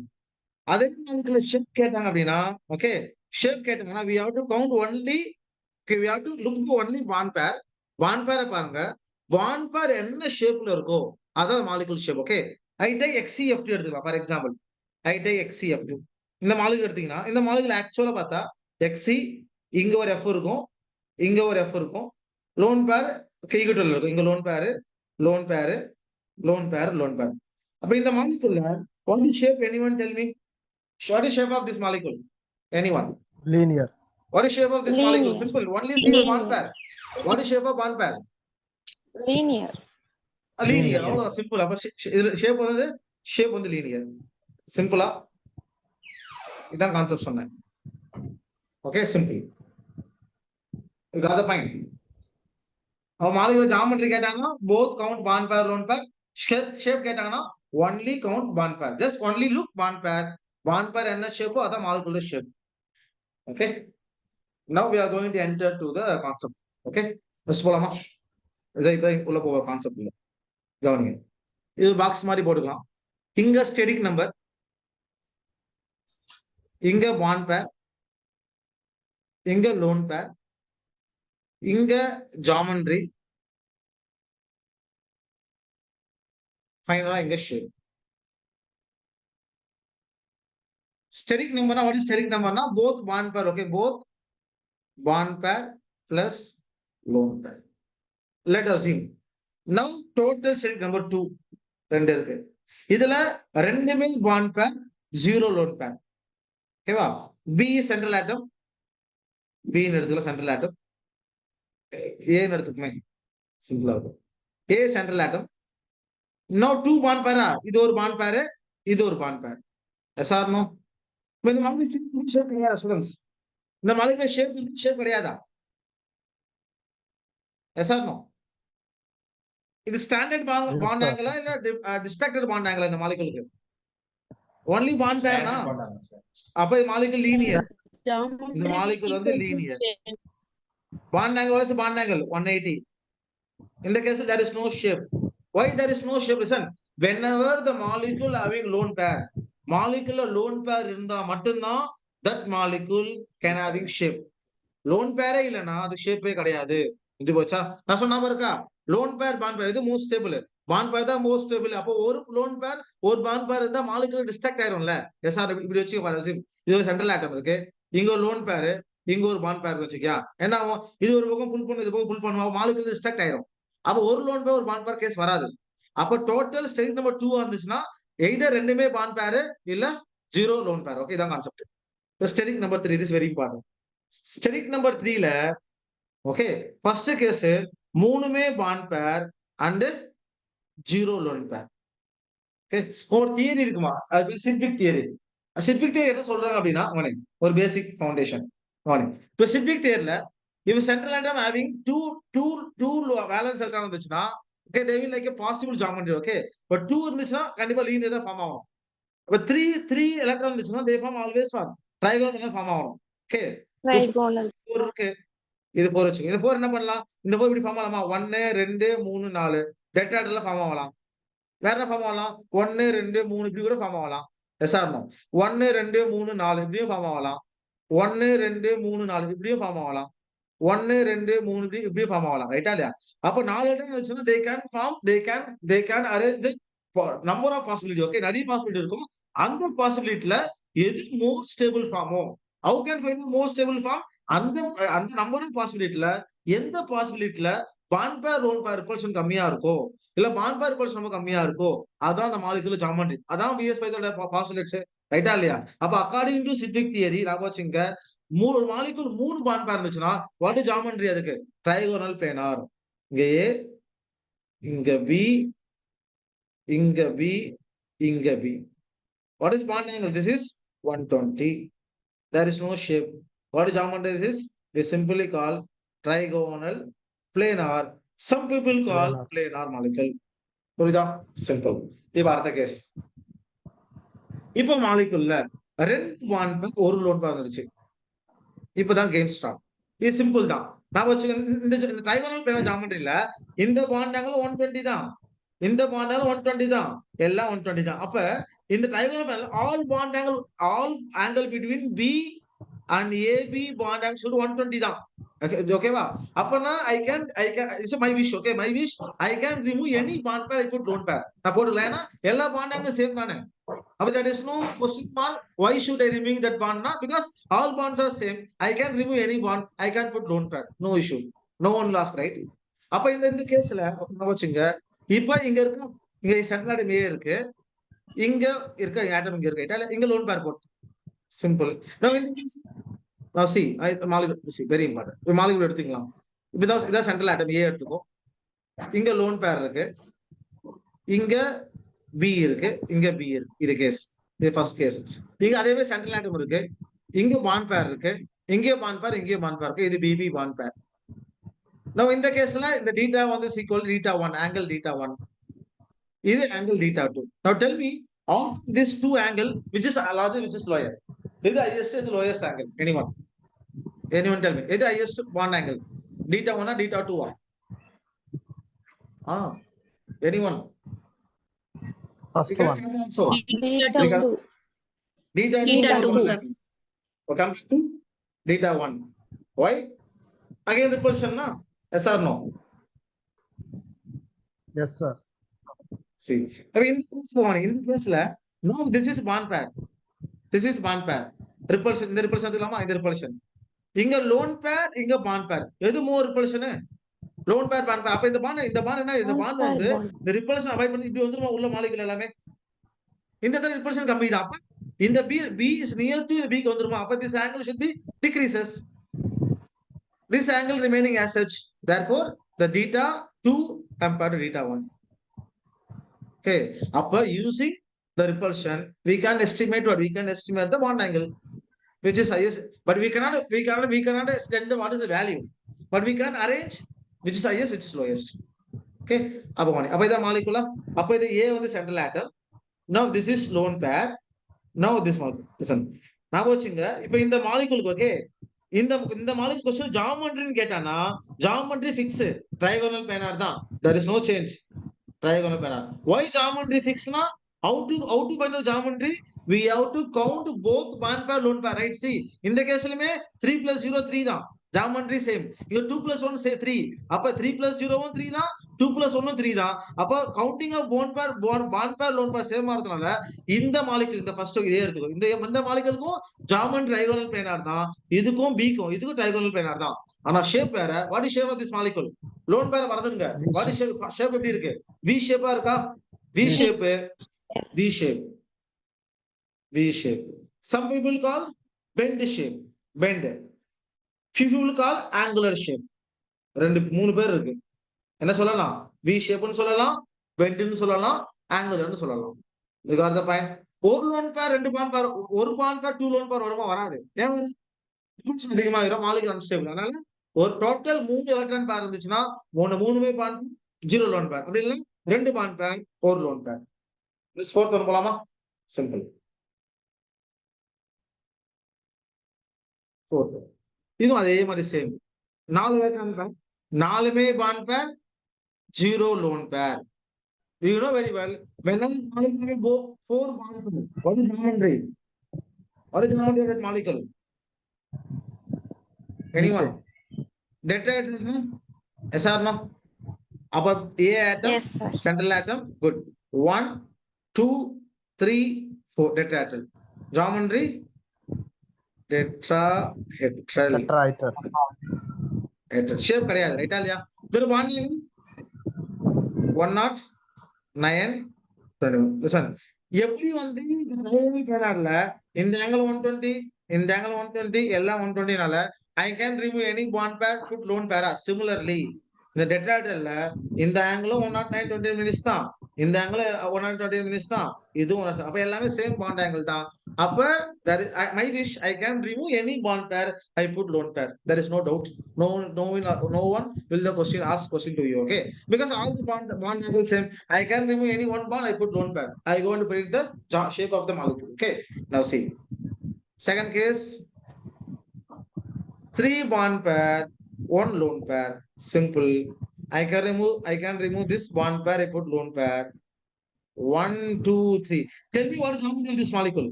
அதே molecule shape கேட்டாங்க அப்படின்னா okay shape கேட்டாங்கன்னா we have to count only we have to look for only bond pair. bond pair பாருங்க. bond pair என்ன ஷேப்ல இருக்கோ அதான் molecule shape. Okay I take XCF2 எடுத்துக்கலாம் for example. I take XCF2 இந்த மாலிகுல் எடுத்தீங்கன்னா இந்த மாலிகுல் ஆக்சுவலா பார்த்தா XC இங்க ஒரு F இருக்கும், இங்க ஒரு F இருக்கும். லோன் பேர் ஈக்குவல் இருக்கும். இங்க லோன் பேர் லோன் பேர் லோன் பேர் லோன் பேர். அப்ப இந்த மாலிகுல்ல what is shape? Anyone tell me? What is shape of this molecule? Anyone? Linear. What is shape of this Linear. molecule? Simple. Only see the bond Linear. pair. What is shape of bond pair? Linear. Linear. அவ்வளவு simple. அப்ப shape வந்து shape வந்து linear. சிம்பிளா இதான் concept சொன்னேன். Okay simple. You got the point? அவன் molecular geometry கேட்டாங்கன்னா both count bond pair lone pair. shape கேட்டாங்கன்னா only count bond pair. Just only look bond pair. bond pair என்ன ஷேப்போ அதான் molecular shape. Okay? Now we are going to enter to the concept. Okay? First போலாமா? இதை உள்ள போற concept இல்ல. கவனிங்க. இது பாக்ஸ் மாதிரி போட்டுக்கலாம். இங்க ஸ்டெரிக் நம்பர், இங்க பாண்ட் பேர், இங்க லோன் பேர், இங்க ஜியோமெட்ரி, ஃபைனலா இங்க shape. steric number what is steric number na both bond pair. Okay, both bond pair plus lone pair. Let us assume now total steric number 2 ரெண்டு இருக்கு. இதுல ரெண்டுமே bond pair, 0 lone pair. ஓகேவா? B central atom, B ன்னு எடுத்துக்கலாம் central atom. A ன்னு எடுத்துக்குமே சிம்பிளா இருக்கும். A central atom. Now 2 bond pair. இது ஒரு bond pair, இது ஒரு bond pair. Yes or no? இந்த மாலிகுல் ஷேப் கிடையாது ஸ்டூடண்ட்ஸ். இந்த மாலிகுல் ஷேப் கிடையாதா? Yes or no? இது ஸ்டாண்டர்ட் பாண்ட் ஆங்கிளா இல்ல டிஸ்ட்ராக்டட் பாண்ட் ஆங்கிளா இந்த மாலிகுலுக்கு? ஒன்லி பாண்ட் பேர்னா அப்ப இந்த மாலிகுல் லீனியர். இந்த மாலிகுல் வந்து linear. Bond angle what is bond angle? 180. In the case there is no shape. Why there is no shape? Listen, whenever the molecule having lone pair, molecule lone pair இருந்தா மட்டும்தான் that molecule can having shape. Loan பேரே இல்லைன்னா அது ஷேப்பே கிடையாது. இது போச்சா? நான் சொன்ன இருக்கா லோன் பேர் பாண்ட் பேர் இது மோஸ்ட் ஸ்டேபிள். பாண்ட் பேர் தான் மோஸ்ட் ஸ்டேபிள். அப்போ ஒரு லோன் பேர் ஒரு பாண்ட் பேர் இருந்தா மாலிகுலர் டிஸ்ட்ராக்ட் ஆயிரும்ல. எஸ் ஆர் இப்படி வச்சு இது ஒரு சென்ட்ரல் ஆட்டம் இருக்கு, இங்க ஒரு லோன் பேர், இங்க ஒரு பாண்ட் பேர் வச்சுக்கியா என்ன ஆகும்? இது ஒரு பக்கம் புல் பண்ணும், இது பக்கம் புல் பண்ணுவோம், மாலிகுலர் டிஸ்ட்ராக்ட் ஆயிரும். அப்போ ஒரு லோன் பேர் ஒரு பாண்ட் பேர் கேஸ் வராது. அப்போ டோட்டல் ஸ்டெரிக் நம்பர் 2 இருந்துச்சுன்னா எய்தர் ரெண்டுமே பாண்ட் பேர் இல்ல 0 லோன் பேர். ஓகே, இதான் concept. Steric number 3 is very important. Steric number 3ல ஓகே ஃபர்ஸ்ட் கேஸ் மூணுமே bond pair and 0 lone pair. Okay, ஒரு தியரி இருக்குமா, அது சிம்பிக் தியரி. சிம்பிக் தியரி என்ன சொல்றாங்க அப்படின்னா ஒரு பேசிக் ஃபவுண்டேஷன். இப்போ சிம்பிக் தியரில if central atom having two valence electron இருந்துச்சுன்னா okay they will like a possible geometry. Okay, but 2 இருந்துச்சுன்னா கண்டிப்பா லீனியர் தான் ஃபார்ம் ஆகும். அப்ப 3 எலக்ட்ரான் இருந்துச்சுன்னா they form always form trigonal தான் ஃபார்ம் ஆகும். Okay, Trigonal. 4 இருக்கு, இது 4 வச்சுக்கோங்க. இந்த 4 என்ன பண்ணலாம்? இந்த 4 இப்படி ஃபார்ம் ஆகலாமா? 1 2 3 4 டெட்ராய்டல்ல ஃபார்ம் ஆகலாம். வேற என்ன ஃபார்ம் ஆகலாம்? 1 2 3 இப்படி கூட ஃபார்ம் ஆகலாம். S or no? 1 2 3 4 இப்படியும் ஃபார்ம் ஆகலாம். 1 2 3 4 இப்படியும் ஃபார்ம் ஆகலாம். 1 2 3 இப்படியும் ஃபார்ம் ஆகலாம். ரைட்டா இல்லையா? அப்ப 4 எலக்ட்ரான் இருந்துச்சுன்னா they can arrange the number of possibility. Okay, நிறைய பாசிபிலிட்டி இருக்கும். அந்த பாசிபிலிட்டில எது மோர் ஸ்டேபிள் ஃபார்மோ, how can find the most stable form? அந்த நம்பர் ஆஃப் பாசிபிலிட்டில எந்த பாசிபிலிட்டில bond pair lone pair repulsion கம்மியா இருக்கோ இல்ல பாண்ட் பேர் ரிப்பல்ஷன் ரொம்ப கம்மியா இருக்கோ அதான் அந்த மாலிகுலர் ஜாமெட்ரி, அதான் பிஎஸ் பைத்தோட பாஸ்டுலேட்ஸ். ரைட்டா இல்லையா? அப்ப அக்கார்டிங் டு சிம்பிக் தியரி நான் வச்சுங்க ஒரு மாலிகுல் 3 பாண்ட் பேர் இருந்துச்சுன்னா வாட் இஸ் ஜாமெட்ரி? அதுக்கு ட்ரைகோனல் பிளேனார். இங்க ஏ, இங்க பி, இங்க பி, இங்க B. What is bond angle? This is 120. There is no shape. What is geometry? This is we simply call trigonal planar. Some people call planar molecule. புரியுதா? Simple. இப்ப அடுத்த case. இப்போ மாலிகுல்ல ரெண்டு bond pair ஒரு lone pair வந்துருச்சு. இப்பதான் game start. இது simple தான். நான் வச்சுக்க இந்த ட்ரைகோனல் பிளானர் ஜாமெட்ரியில இந்த பாண்ட் ஆங்கிள் 120 தான், இந்த பாண்ட் ஆங்கிள் 120 தான், எல்லாம் 120 தான். அப்ப இந்த trigonal planar all angle between B and AB bond angle 120 தான். ஓகேவா? அப்பனா I can it's my wish. Okay, my wish I can remove any bond pair, I put lone pair. நான் போடுறேன் ஏன்னா எல்லா பாண்ட் ஆங்கிள் சேம் தானே. அப்ப there is no question mark why should I remove that bond na, because all bonds are same. I can remove any bond, I can put lone pair, no issue, no one lost, right? அப்ப இந்த கேஸ்ல நம்ம வச்சுங்க இப்போ இங்க இருக்கு, இங்க central atom A இருக்கு, இங்க இருக்க ஆட்டம் இங்க இருக்கு, இங்க லோன் பேர் போட்டு simple. Now in this, now see, molecule, see, very important. Molecule எடுத்துக்கலாம். இத சென்ட்ரல் ஆட்டம் A எடுத்துக்கோ. இங்க லோன் பேர் இருக்கு, இங்க B இருக்கு, இங்க B இருக்கு. இது கேஸ், இது ஃபர்ஸ்ட் கேஸ். இங்க அதே மாதிரி சென்ட்ரல் ஆட்டம் இருக்கு, இங்க பாண்ட் பேர் இருக்கு, இங்க பாண்ட் பேர், இங்க பாண்ட் பேர் இருக்கு. இது BB பாண்ட் பேர். Now இந்த கேஸ்ல இந்த θ வந்து equal θ1, angle θ1. இது angle θ2. Now tell me out this two angle which is larger, which is lower? Is the highest or the lowest angle? Anyone tell me. Is the highest bond angle? θ1 or θ2? Anyone? First one. Also. θ2. θ2, sir. Comes to θ1. Why? Again repulsion, na? Yes or no? Yes, sir. See, I mean, in this case, no, this is bond pair. This is bond pair. Repulsion. இந்த repulsion எடுத்துக்கலாமா? இந்த repulsion. இங்க lone pair, இங்க bond pair. எது more repulsion? Lone pair, bond pair. அப்ப இந்த bond என்ன? இந்த bond வந்து இந்த repulsion avoid பண்ணி இப்படி வந்துருமா உள்ள மாலிகுல் எல்லாமே. இந்த தடவை repulsion கம்மி தான். அப்ப இந்த B is near to the B க்கு வந்துருமா? அப்ப this angle should be decreases. This angle remaining as such. Therefore, the θ2 compared to θ1. Okay. அப்ப using the repulsion, we can estimate what? We can estimate the bond angle, which is highest, but we cannot extend the what is the value, but we can arrange which is highest, which is lowest. Okay, அப்ப இத மாலிகுலா, அப்ப இது A வந்து central atom. Now this is lone pair. Now this molecule, listen, நான் வச்சுங்க இப்போ இந்த மாலிகுலுக்கு okay இந்த மாலிகுல் क्वेश्चन ஜாமெட்ரின்னு கேட்டானா ஜாமெட்ரி ஃபிக்ஸ் ட்ரைகோனல் பிளானர் தான், there is no change. Trigonal planar. Why geometry fixed na? How to find out geometry? We have to count both bond pair, lone pair, right? See, in the case में 3 plus 0 3 தான். Geometry same. You 2 plus 1 say 3. அப்ப 3 plus 0 1 3 தான். 2 plus 1 3 தான். அப்ப counting of bond pair, lone pair same ஆகிறதுனால இந்த molecule இந்த first இதே எடுத்துக்கோ. இந்த மாலிகுலுக்கும் geometry trigonal planar தான். இதுக்கும் B-க்கும் இதுக்கும் trigonal planar தான். ஆனா ஷேப் வேற. What is shape of this molecule? Lone pair வரதுங்க. வாட் இஸ் ஷேப் எப்படி இருக்கு? V ஷேப்பா இருக்கா? V shape, V shape, V shape. Some people call bend shape, bend. Few people call angular shape. ரெண்டு மூணு பேர் இருக்கு. என்ன சொல்லலாம்? V shape னு சொல்லலாம், bend னு சொல்லலாம், angular னு சொல்லலாம். You got the point? ஒரு லோன் பேர், ரெண்டு பான் பேர், ஒரு பான் பேர், 2 லோன் பேர் வருமா? வராது. ஏன் வரும்? இம்பல்ஸ் அதிகமாகிரும், மாலிகுல் அன்ஸ்டேபிள். அதனால ஒரு டோட்டல் 3 எலக்ட்ரான் பேர் இருந்துச்சுன்னா மூணுமே பான் 0 லோன் பேர். அப்படி இல்லை 2 பான் பேர், ஒரு lone pair. This fourth one போலாமா? Simple. இதுவும் அதே மாதிரி சேம். 4 எலக்ட்ரான் பேர், 4மே பாண்ட் பேர், 0 லோன் பேர். You know very well when a molecule go 4 bond pair, what is geometry? What is geometry of that molecule? Anyone? Tetrahedral? Yes or no? Above A atom, Yes, sir. central atom, good. 1 2 3 4 tetrahedral. Geometry tetrahedral. Shape கிடையாது, ரைட்டா இல்லையா? இது 109 listen. எப்படி வந்து இந்த பேனார்ல இந்த angle 120, இந்த angle 120 எல்லாம் 120னால I can remove any bond pair, put lone pair. Similarly இந்த டெட்ராஹெட்ரல்ல இந்த ஆங்கிளும் 109 20 minutes தான், இந்த ஆங்கிள் 120 minutes தான், இதுவும் அப்ப எல்லாமே சேம் பாண்ட் ஆங்கிள் தான். அப்ப my wish I can remove any bond pair, I put lone pair. There is no doubt. No one will ask question to you, okay? Because all the bond angles same. I can remove any one bond, I put lone pair. I go to predict the shape of the molecule. Okay. Now see. Second case. 3 bond pair, 1 lone pair. Simple. I can remove this bond pair, I put lone pair. 1 2 3. Tell me what is geometry of this molecule?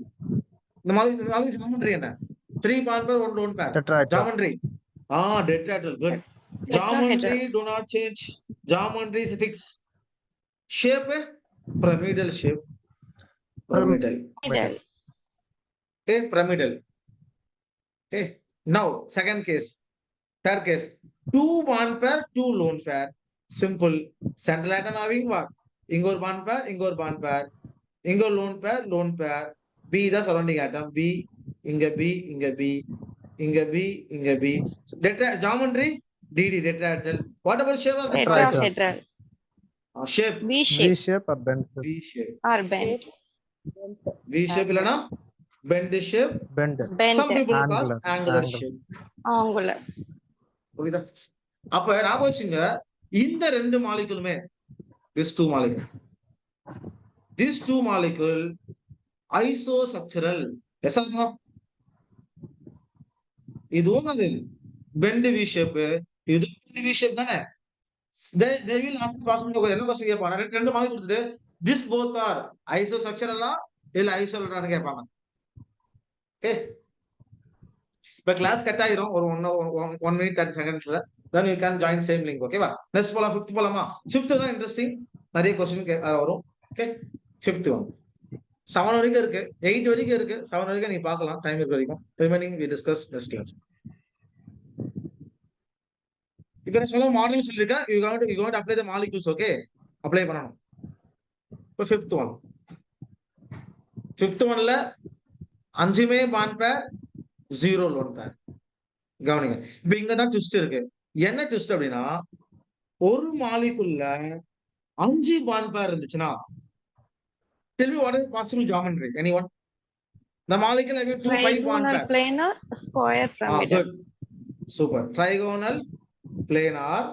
The molecule geometry என்ன? 3 bond pair, 1 lone pair. Geometry. Tetrahedral. Good. Geometry do not change. Geometry is fixed. Shape pyramidal shape. Pyramidal. Okay, pyramidal. Okay. Now second case. Third case. 2 bond pair, 2 lone pair. Simple. Central atom having what? இங்க ஒரு bond pair, இங்க ஒரு bond pair. இங்க ஒரு lone pair. B the surrounding atom. B, இங்க B, இங்க B, இங்க B, இங்க B. Geometry DD tetrahedral. What about shape of this Tetrahedral. Shape. V shape. shape or bend V shape. Or bend. V shape இல்லனா bend shape. bend Some people call Angular. angular shape. Angular. புரியுதா? அப்ப ஞாபகம் வச்சுங்க, இந்த ரெண்டு மாலிகுலுமே these two molecule isostructural. Yes ஆகுமா? இதுவும் அது bend V shape, இது bend V shape தானே? They will ask possible என்ன क्वेश्चन கேட்பாங்க? ரெண்டு மாலிகுல் கொடுத்துட்டு this both are isostructural இல்ல isostructural கேட்பாங்க. ஓகே. இப்ப கிளாஸ் கட் ஆயிரும் ஒரு 1 minute 30 secondsல. Then you can join same link. ஓகேவா? நெக்ஸ்ட் போலாம், 5th போலாமா? 5th தான் இன்ட்ரஸ்டிங், நிறைய क्वेश्चन வரும். ஓகே, 5th one 7 வரைக்கும் இருக்கு, 8 வரைக்கும் இருக்கு, 7 வரைக்கும் நீங்க பார்க்கலாம், டைம் இருக்கு வரைக்கும். Remaining we discuss next class. இப்போ நான் சொல்ல மாடல் சொல்லிருக்கேன், you going to apply the molecules. Okay, apply பண்ணனும். இப்போ 5th oneல 5மே பாண்ட் பேர், 0 லோன் பேர். கவனிங்க, இப்போ இங்க தான் ட்விஸ்ட் இருக்கு. என்ன ட்விஸ்ட் அப்படின்னா, ஒரு மாலிகுல்ல 5 பாண்ட் பேர் இருந்துச்சுன்னா, tell me what is possible geometry? Anyone? The molecule having 2 5 bond pair. Trigonal planar, square pyramidal. Good. Super. Trigonal planar,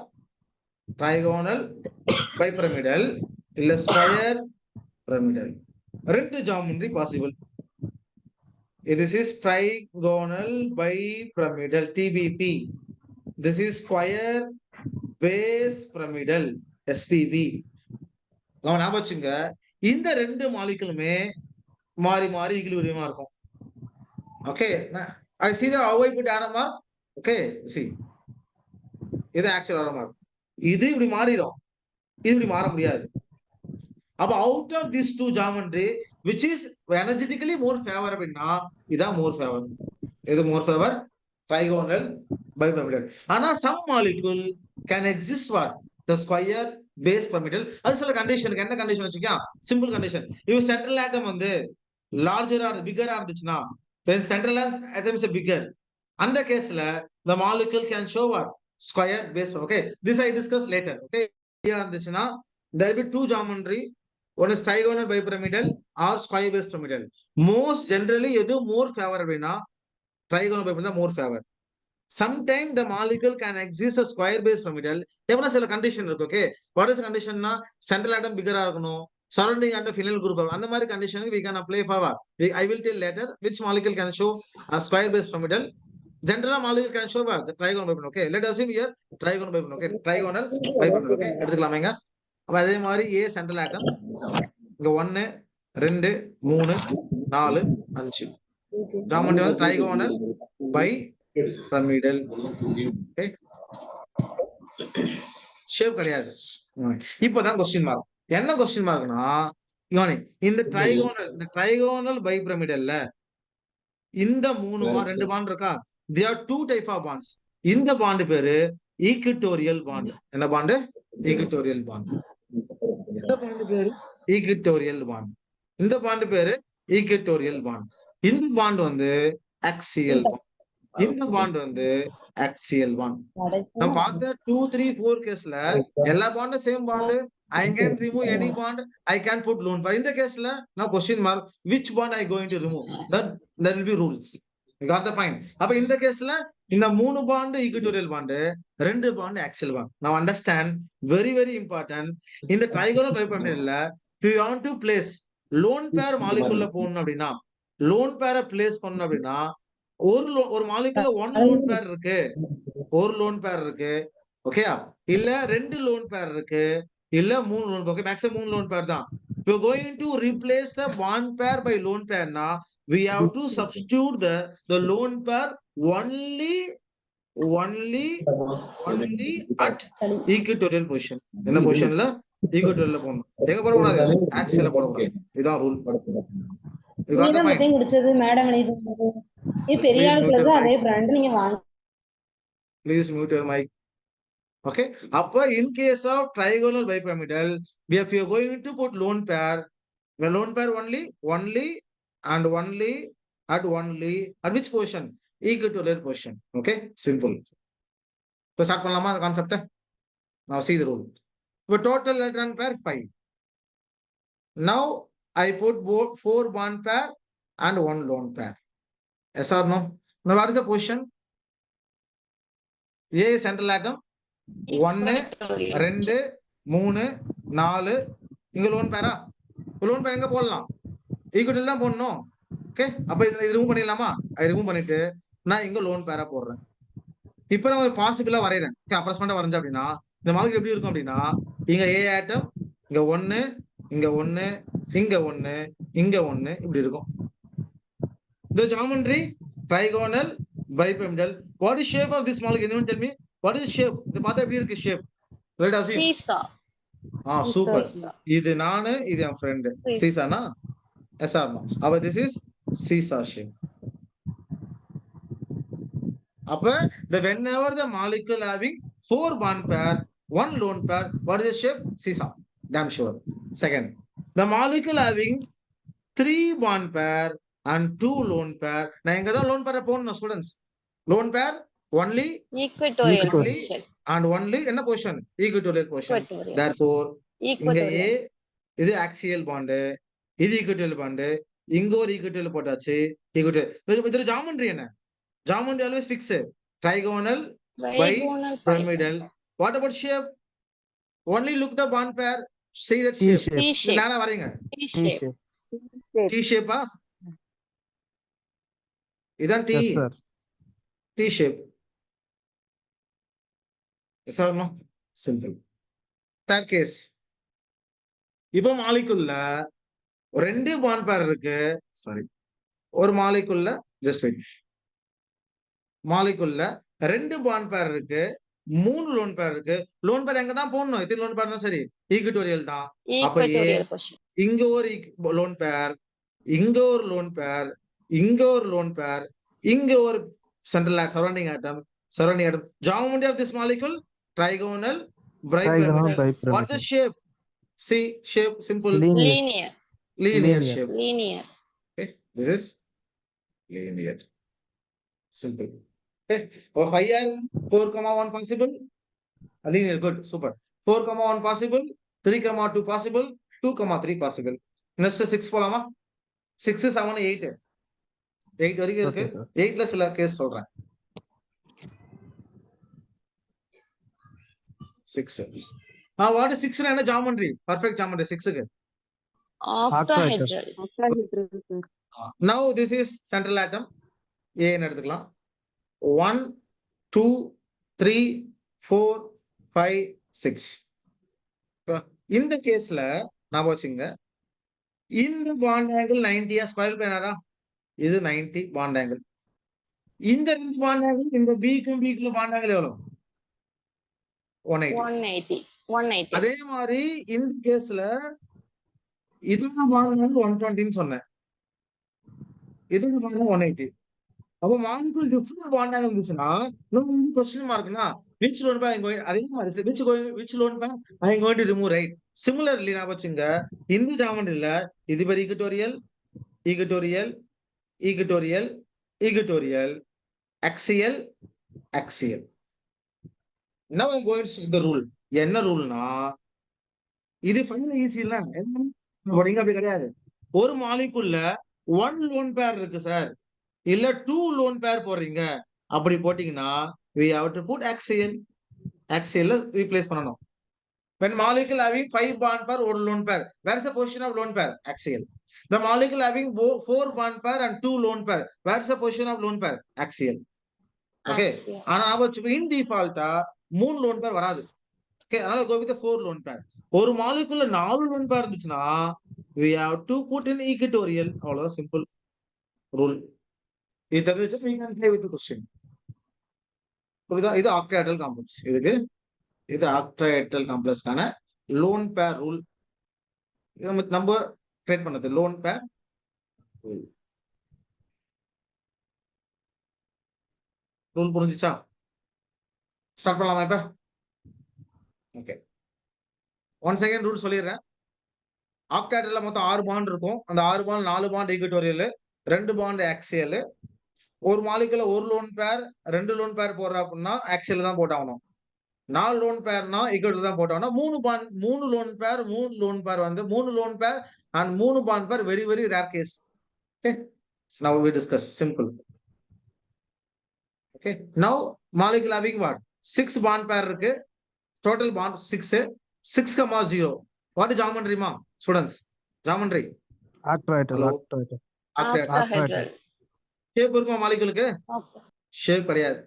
trigonal bipyramidal, இல்ல square pyramidal. ரெண்டு geometry possible. This is trigonal bipyramidal, TBP. This is square base pyramidal, SPB. அவன் ஞாபகம் வச்சுங்க. இந்த 2 மாலிக்யூலுமே மாறி, மாறி ஈக்விலிபிரியமா இருக்கும். Okay. I see the how I put arrow mark. Okay. See. இது ஆக்சுவல் arrow mark. இது இப்படி மாறிடும். இது இப்படி மாற முடியாது. அப்ப out of this two geometry which is energetically more favour அப்படின்னா இதான் மோர் ஃபேவர். இது மோர் ஃபேவர் ட்ரைகோனல் பைபிரமிடல். ஆனா some molecule can exist what the square base pyramidal. அது சில கண்டிஷனுக்கு என்ன கண்டிஷன் வச்சுக்கா? Simple condition. இவ சென்ட்ரல் ஆட்டம் வந்து லார்ஜரா பிகரா இருந்துச்சுன்னா when central atom is bigger, அந்த கேஸ்ல the molecule can show what square base. Okay, this I discuss later. Okay, இருந்துச்சுன்னா there will be two geometry. One is trigonal bipyramidal or square based pyramidal. Most generally எது more favor அப்படின்னா trigonal bipyramidal more favor. Sometimes the molecule can exist a square based pyramidal. எவ்வளவு சில condition இருக்கு. Okay, what is கண்டிஷன்னா central atom பிகரா இருக்கணும், surrounding அந்த phenyl group, அந்த மாதிரி கண்டிஷனுக்கு we can apply for what I will tell later which molecule can show a square based pyramidal. General molecule can show what the trigonal bipyramidal. Okay, let us assume here trigonal bipyramidal. Okay, trigonal bipyramidal. Okay, எடுத்துக்கலாமேங்க. அப்ப அதே மாதிரி A central ஆட்டம் இங்க 1 2 3 4 5 geometry வந்து trigonal bipyramidal. Okay, shape கிடையாது. இப்பதான் question mark. என்ன question மார்க்னா இந்த trigonal பைபிரமிடல்ல இந்த 2 பாண்ட் இருக்கா? they are two type of bonds. இந்த பாண்ட் பேரு ஈக்விட்டோரியல் பாண்ட். என்ன பாண்ட்? Equatorial bond. இந்த பாண்ட் பேரு ஈக்விட்டோரியல் பாண்ட். இந்த பாண்ட் பேரு ஈக்விட்டோரியல் பாண்ட். இந்த பாண்ட் வந்து ஆக்சியல் பாண்ட். இந்த பாண்ட் வந்து ஆக்சியல் பாண்ட். நம்ம பார்த்த 2 3 4 கேஸ்ல எல்லா பாண்டும் same bond. I can remove any bond. I can put lone pair. In the case la now question mark which bond I going to remove. That there will be rules. You got the point. அப்ப இந்த கேஸ்ல இந்த 3 bond equatorial bond, 2 bond axial bond. Now understand very very important. இந்த trigonal பைபிரமிடல்ல if you want to place lone pair molecule போடணும் அப்படின்னா lone pair place பண்ணனும் அப்படின்னா ஒரு மாலிகுல்ல 1 lone pair இருக்கு, ஒரு lone pair இருக்கு. ஓகேயா? இல்ல 2 lone pair இருக்கு, இல்ல 3 lone pair. Okay, maximum 3 lone pair தான். If you're going to replace the bond pair by lone pair na we have to substitute the lone pair only at equatorial position. என்ன பொசிஷன்ல? ஈக்விட்டோரியல்ல போடணும். எங்க போட கூடாது? ஆக்சியல்ல போட கூடாது. இதான் ரூல். நீதான் மொத்தம் குடிச்சது மேடம் இது பெரிய ஆளுக்கு அதே பிராண்ட் நீங்க வாங்க. Please mute your mic. Okay, அப்ப in case of trigonal bipyramidal if you are going to put lone pair, the lone pair only and only at which position? Equatorial position. Okay, simple. So start பண்ணலாமா அந்த concept? Now see the rule. The total electron pair 5. Now I put both 4 bond pair and 1 lone pair. Yes or no? Now what is the position? A is central atom 1 2 3 4 இங்க loan பேரா? Lone pair எங்க போடலாம்? ஈக்விட்டல் தான் போடணும். Okay, அப்ப இது remove பண்ணிடலாமா? அதை ரிமூவ் பண்ணிட்டு நான் இங்க லோன் பேரா போடுறேன். இப்ப நான் பாசிபிளா வரையறேன். அப்ராக்சிமேட்டா வரைஞ்சேன் அப்படின்னா இந்த மாலிகுல் எப்படி இருக்கும் அப்படின்னா இங்க A ஆட்டம் இங்க 1 இங்க 1 இங்க 1 இங்க 1 இப்படி இருக்கும். The geometry trigonal bipyramidal. What is shape of this molecule? Anyone tell me? What is shape? இந்த பார்த்தா எப்படி இருக்கு shape? Let us see. Seesaw. Super. இது நானு, இது என் ஃப்ரெண்ட். சீசானா? Yes or no? அப்ப this is seesaw shape. அப்ப whenever the molecule having 4 bond pair, 1 lone pair, what is the shape? Seesaw. Damn sure. Second, the molecule having 3 bond pair and 2 lone pair. நான் எங்க தான் lone pair போடணும் students? lone pair only Equatorial position. and only என்ன position? Equatorial position. Equatorial. Therefore இங்க A Equatorial. இது axial bond, இது equatorial bond, இங்க ஒரு equatorial போட்டாச்சு. equatorial இது ஜாமெண்ட்ரி என்ன? Geometry always fix. Trigonal bipyramidal. What about shape? Only look the bond pair, see that shape. T shape. நானா வரீங்க? T T shape. shape. T shape ஆ? இதான் T. Yes, sir. T shape. Yes or no? Simple. Third case. இப்போ மாலிகுல்ல ரெண்டு bond பேர் இருக்கு. Sorry, ஒரு மாலிகுல்ல just wait. மாலிகுல்ல ரெண்டு bond பேர் இருக்கு, 3 லோன் பேர் இருக்கு. லோன் பேர் எங்க தான் போடணும்? எத்தனை லோன் பேர் தான் சரி, ஈக்குவட்டோரியல் தான். அப்ப Equatorial position. இங்க ஒரு லோன் பேர், இங்க ஒரு லோன் பேர், இங்க ஒரு லோன் பேர், இங்க ஒரு central surrounding atom. Geometry of this molecule trigonal Trigonal bipyramidal. What is the bipyramidal. shape? See, shape simple Linear. Linear. linear Linear. shape. Linear. Okay, this is linear. Simple. Okay, or 5 4,1 possible. Linear, good, super. 4,1 possible, 3,2 possible, 2,3 possible. Next 6 போலாமா? 6 7 8 8 வரைக்கும் இருக்கு. Okay, sir. 8ல சில case சொல்றேன். 6. What is 6 னா geometry? Perfect geometry 6 க்கு. Octahedral. Octahedral, sir. Now this is central atom. A ன்னு எடுத்துக்கலாம். 1 2 3 4 5 6. இந்த கேஸ்ல நான் வச்சுங்க, இந்த பாண்ட் ஆங்கிள் 90 ஸ்கொயர் பிளானரா? இது 90 பாண்ட் ஆங்கிள். இந்த ரெண்டு பாண்ட் ஆங்கிள், இந்த பிக்கும் பிக்குள்ள பாண்ட் ஆங்கிள் எவ்வளவு? 180. 180. அதே மாதிரி இந்த கேஸ்ல இதோட பாண்ட் ஆங்கிள் 120 சொன்னேன், இதோட பாண்ட் 180. அப்ப மாலிகுல் டிஃபரண்ட் பாண்ட் ஆங்கிள் இருந்துச்சுன்னா நம்ம இது question மார்க்னா which lone pair I'm going, அதே மாதிரி which lone pair I'm going to remove, right? Similarly நான் வச்சுங்க, இந்த ஜாமெண்ட்ரியில இது பேர் equatorial equatorial equatorial equatorial axial axial. Now I'm going to see the rule. என்ன ரூல்னா, இது ஃபைனல் ஈஸி இல்ல, என்ன இங்க அப்படி கிடையாது. ஒரு மாலிகுல்ல 1 லோன் பேர் இருக்கு சார், இல்ல 2 லோன் பேர் போடுறீங்க, அப்படி போட்டீங்கன்னா we have to put axial. axial replace பண்ணனும். When molecule having 5 bond pair or lone pair, where is the position of lone pair? Axial. The molecule having 4 bond pair and 2 lone pair, where is the position of lone pair? Axial. Okay, Axial. ஆனா நாம in default 3 lone pair வராது. Okay, அதனால go with the 4 lone pair. ஒரு molecule 4 lone pair இருந்துச்சுன்னா we have to put in equatorial. அவ்வளவுதான் simple rule. இது தெரிஞ்சா we can play with the question. புரியுதா? இது octahedral complex. இது octahedral complexக்கான lone pair rule. இது நம்ம ட்ரேட் பண்ணது lone pair rule. ரூல் புரிஞ்சுச்சா? ஸ்டார்ட் பண்ணலாமா இப்ப? ஓகே, ஒன் செகண்ட் ரூல் சொல்லிடுறேன். ஆக்டாஹெட்ரல்ல மொத்தம் 6 பாண்ட் இருக்கும். அந்த 6 bond 4 bond equatorial, 2 bond axial. ஒரு மாலிகுல ஒரு லோன் பேர் 2 லோன் பேர் போடுற அப்படின்னா ஆக்சியல் தான் போட்டாகணும். 4 லோன் பேர்னா ஈக்குவட்டோரியல் தான் போட்டாகணும். 3 லோன் பேர் வந்து 3 lone pair and 3 bond pair very very rare case. Okay, now we discuss simple. Okay, now molecule having what? 6 bond pair இருக்கு. Total bond 6. 6,0. What is geometry ma? Students, geometry. Octahedral. Hello? Octahedral. Octahedral. Shape இருக்குமா moleculeக்கு? Okay. Shape கிடையாது.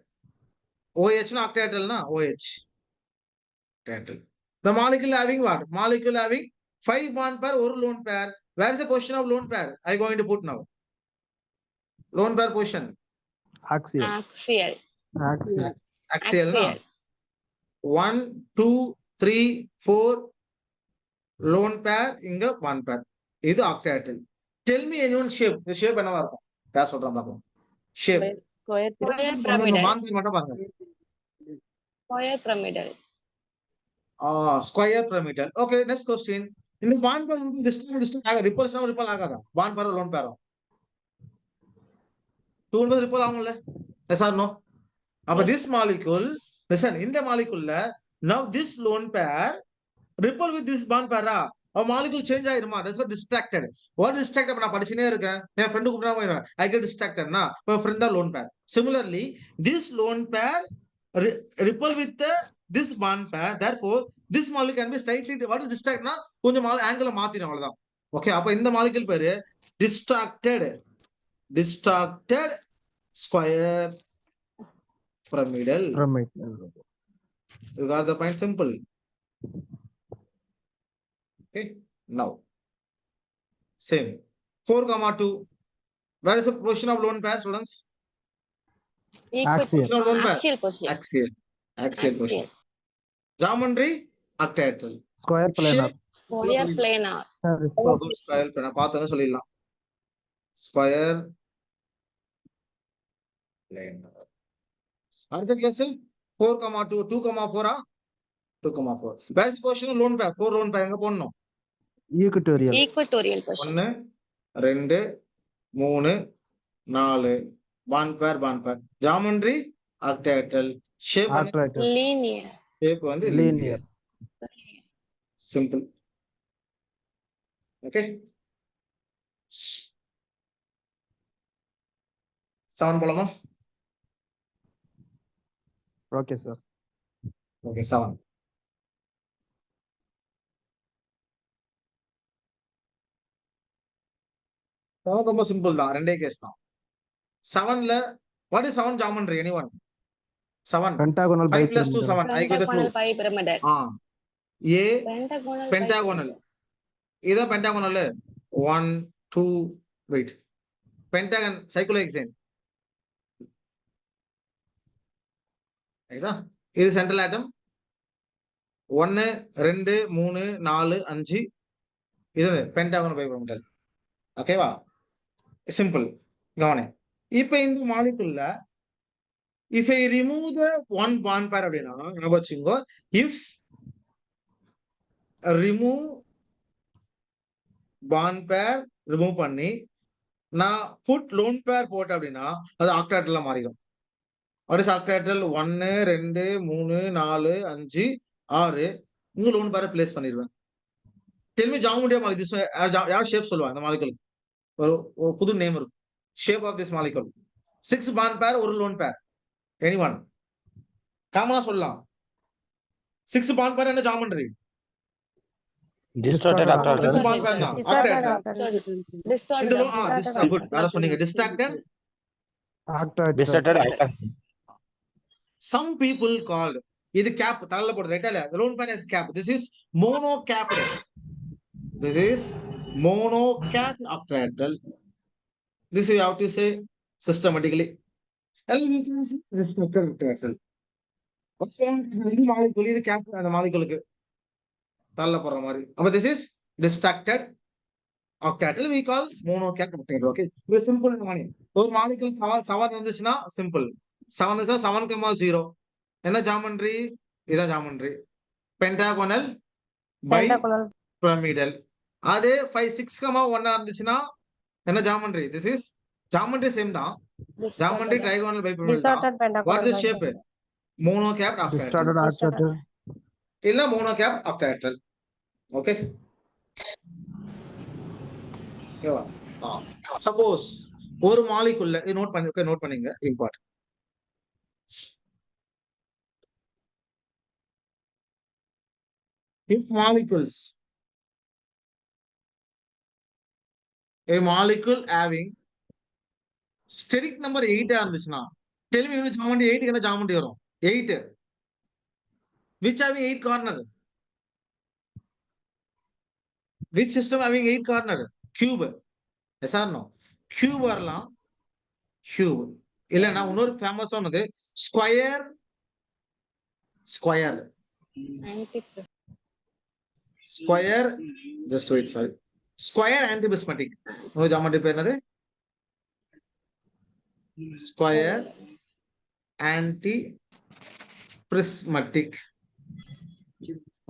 OH னா octahedral na? OH. Octahedral. The molecule having what? Molecule having 5 bond pair or lone pair. Where is the position of lone pair? I going to put now. Lone pair position. Axial. Axial. Axial. Axial na? Axial. 1 2 3 4 lone pair, இங்க 1 pair. இது octahedral. Tell me any one shape. இந்த shape என்னவா இருக்கும்? யார் சொல்றாங்க பாப்போம். Shape. Square. Square pyramidal. bond pair மட்டும் பாருங்க. Square pyramidal. Square pyramidal. Okay, next question. இந்த bond pair வந்து distance ஆக repulsion ஆகாதா? bond pair lone pair 2 ripple ஆகும்ல? Yes or no? அப்ப Yes. this molecule, listen, இந்த moleculeல now this lone pair repel with this bond pair ah, a molecule change ஆயிருமா? That's what distracted. What distracted? நான் படிச்சுனே இருக்கேன், என் friend கூப்பிட்டா போயிடுவேன், I get distracted னா my friend தான் lone pair. Similarly, this lone pair repel with this bond pair, therefore this molecule can be slightly, what is distract னா கொஞ்சம் angle மாத்திரும், அவ்வளவுதான். Okay, அப்ப இந்த molecule பேரு distracted square pyramidal. You got the point? Simple. Okay, Now, same. 4,2. Where is the position of lone pair, students? Equal Axial. Position of lone pair. axial position. Axial. Axial position. Geometry, octahedral. Square planar. Shape, Square planar. square planar. பார்த்தோன்னு சொல்லிடலாம். Square planar. அடுத்த case 4,2. 2,4 ah? 2,4. Where is the position of lone pair? 4 lone pair எங்க போடணும்? Equatorial. Equatorial position. 1, 2, 3, 4. Bond pair. Geometry, octahedral. Shape Octahedral. Linear. shape வந்து Linear. Simple. Okay. 7 போலாமா? Okay, sir. Okay, 7. ரொம்ப simple தான், ரெண்டே case தான். 7ல what is 7 geometry? Anyone? 7. Pentagonal 5 plus 2 bipyramidal. 7. I give the clue. Pentagonal bipyramidal. A Pentagonal. pentagonal. இதான் pentagonal. 1, 2, wait. Pentagon cyclohexane. ரைட்டா? இது central ஆட்டம். 1, 2, 3, 4, 5. இது pentagonal bipyramidal. ஓகேவா? சிம்பிள். கவனி. இப்போ இந்த மாலிகுல்ல if I remove the one bond pair அப்படின்னா ஞாபகம் வச்சுக்கோ, if remove bond pair remove பண்ணி நான் put lone pair போட்டேன் அப்படின்னா அது octahedral மாறிடும். what is octahedral? 1, 2, 3, 4, 5, 6. இங்க lone pair பிளேஸ் பண்ணிடுவேன். tell me geometry of molecule. யார் ஷேப் சொல்லுவாங்க இந்த மாலிகுல்? ஒரு புது நேம் இருக்கும். shape of this molecule. 6 bond pair, ஒரு lone pair. anyone? காமனா சொல்லலாம். 6 bond pair என்ன geometry? Distorted octahedral. 6 bond pair தான் octahedral. Distorted. இந்த good. வேற சொன்னீங்க. Distracted. Octahedral. Distorted octahedral. Some people called இது cap தலையில போடுறது ரைட்டா இல்ல? lone pair is cap. This is monocapped. This is monocapped octahedral. This you have to say systematically. And we can see distracted octahedral. What's wrong? இந்த molecule இது cap அந்த மாலிகுலுக்கு தலையில போடுற மாதிரி. அப்ப this is distracted octahedral. We call monocapped octahedral. Okay. இது simple மணி. ஒரு molecule 7 இருந்துச்சுன்னா சிம்பிள். 7 is 7,0. என்ன ஜாமெண்ட்ரி? இதான் ஜாமெண்ட்ரி. பென்டாகோனல் பைபிரமிடல். அதே 5, 6,1 இருந்துச்சுன்னா என்ன geometry? This is geometry same தான். ஜாமெண்ட்ரி ட்ரைகோனல் பைபிரமிடல் தான். What is the shape? Monocapped Distorted octahedral. octahedral. இல்ல மோனோகேப்ட் octahedral. ஓகே. ஓகேவா? சப்போஸ் ஒரு மாலிகுல்ல இது நோட் பண்ணீங்க important. If molecules, a molecule having steric number 8 இருந்துச்சுன்னா tell me geometry 8 என்ன geometry வரும்? 8 which having 8 corner? Which system having 8 corner? Cube. Yes or no? Cube வரலாம். Cube இல்லனா இன்னொரு ஃபேமஸ் ஆனது square. Square square just wait, sorry. Square antiprismatic. ஒரு geometry பேர் என்னது? Square anti பிரிஸ்மட்டிக்.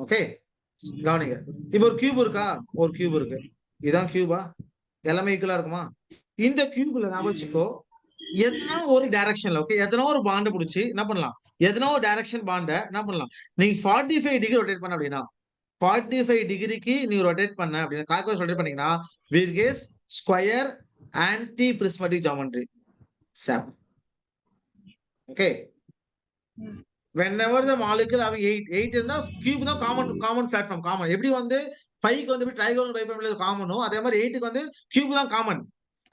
ஓகே, கவனிங்க. இப்போ ஒரு கியூப் இருக்கா? ஒரு கியூப் இருக்கு. இதான் கியூபா? எல்லாமே ஈக்குவலா இருக்குமா? இந்த கியூப்ல நான் வச்சுக்கோ, எதனா ஒரு டைரக்ஷன்ல, ஓகே, எதனா ஒரு பாண்டை பிடிச்சி என்ன பண்ணலாம்? எதனா ஒரு டைரக்ஷன் பாண்டை என்ன பண்ணலாம்? நீங்க 45 டிகிரி ரொட்டேட் பண்ண அப்படின்னா 45 டிகிரிக்கு நீ ரொட்டேட் பண்ண அப்படின்னா கால்குலேட் ரொட்டேட் பண்ணீங்கன்னா வீர் case square antiprismatic geometry சாப். Okay, whenever the molecule having 8 இருந்தா கியூப் தான் காமன் பிளாட்ஃபார்ம். காமன் எப்படி வந்து 5க்கு வந்து ட்ரைகோனல் பைபிரமிடல் காமனோ அதே மாதிரி 8க்கு வந்து கியூப் தான் காமன்.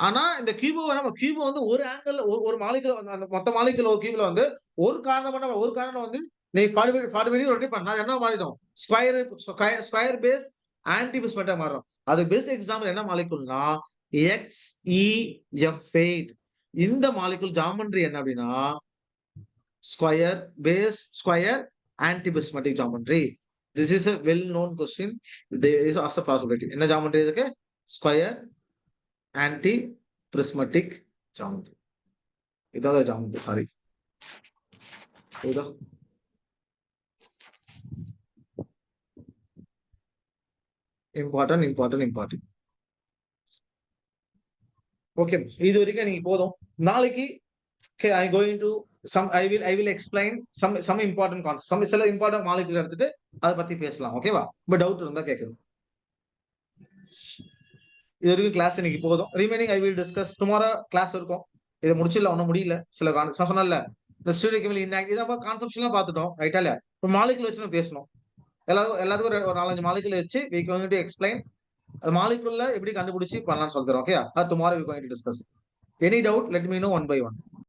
ஆனா இந்த கியூப் வந்து ஒரு ஆங்கிள் ஒரு மாலிகுல் அந்த மொத்த மாலிகுல் ஒரு கியூப்ல வந்து ஒரு காரணம் வந்து நீ 45 டிகிரி ரொட்டேட் பண்ணா என்ன மாறிடும்? ஸ்கொயர் பேஸ் ஆன்டி பிரிஸ்மெட்டிக்கா மாறும். அது பெஸ்ட் எக்ஸாம்பிள் என்ன மாலிகுல்னா XeF8. இந்த மாலிகுல் ஜாமெண்ட்ரி என்ன அப்படின்னா square base square antiprismatic geometry. This is a well known question. There is also possibility. என்ன ஜாமெண்ட்ரி இதுக்கு? Square antiprismatic geometry. இதாவது ஜாமெண்ட்ரி சாரி இதா important. ஓகே, இது வரைக்கும் நீங்க போதும். நாளைக்கு okay, I will explain some important concepts. சில important molecule எடுத்துட்டு அதை பத்தி பேசலாம். ஓகேவா? இப்ப டவுட் இருந்தா கேக்குது. இது வரைக்கும் கிளாஸ் இன்னைக்கு போதும். Remaining I will discuss tomorrow class இருக்கும். இதை முடிச்சிடல, ஒன்னும் முடியல. சில சொன்னல இந்த ஸ்டூடியோ இன்னாக்ட் இதை கான்செப்ட்லாம் பார்த்துட்டோம். ரைட்டா இல்லையா? இப்போ மாலிகுல் வச்சு நம்ம பேசணும். எல்லாத்துக்கும் ஒரு 4-5 மாலிகுல் வச்சு we going to explain அது மாலிகுல்ல எப்படி கண்டுபிடிச்சு பண்ணலாம்னு சொல்றோம். ஓகே, அது tomorrow we going to discuss. Any doubt, let me know one by one.